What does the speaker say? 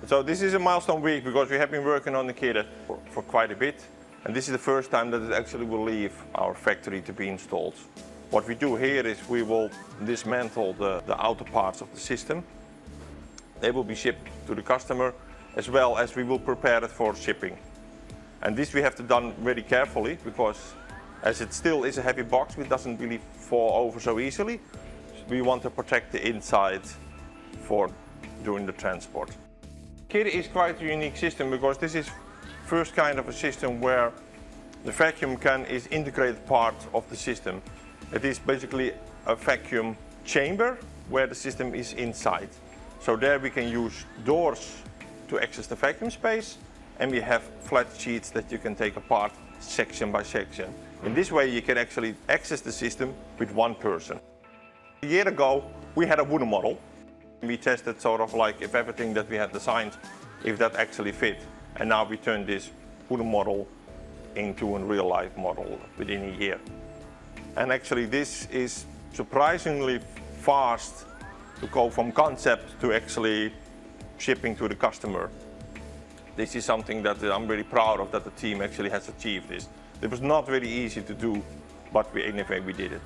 So this is a milestone week because we have been working on the KIDE for quite a bit. And this is the first time that it actually will leave our factory to be installed. What we do here is we will dismantle the outer parts of the system. They will be shipped to the customer, as well as we will prepare it for shipping. And this we have to done very carefully because as it still is a heavy box, it doesn't really fall over so easily. We want to protect the inside for during the transport. KIDE is quite a unique system because this is first kind of a system where the vacuum can is integrated part of the system. It is basically a vacuum chamber where the system is inside. So there we can use doors to access the vacuum space, and we have flat sheets that you can take apart section by section. In this way you can actually access the system with one person. A year ago we had a wooden model. We tested sort of like if everything that we had designed, if that actually fit. And now we turned this wooden model into a real life model within a year. And actually this is surprisingly fast to go from concept to actually shipping to the customer. This is something that I'm really proud of, that the team actually has achieved this. It was not very easy to do, but anyway we did it.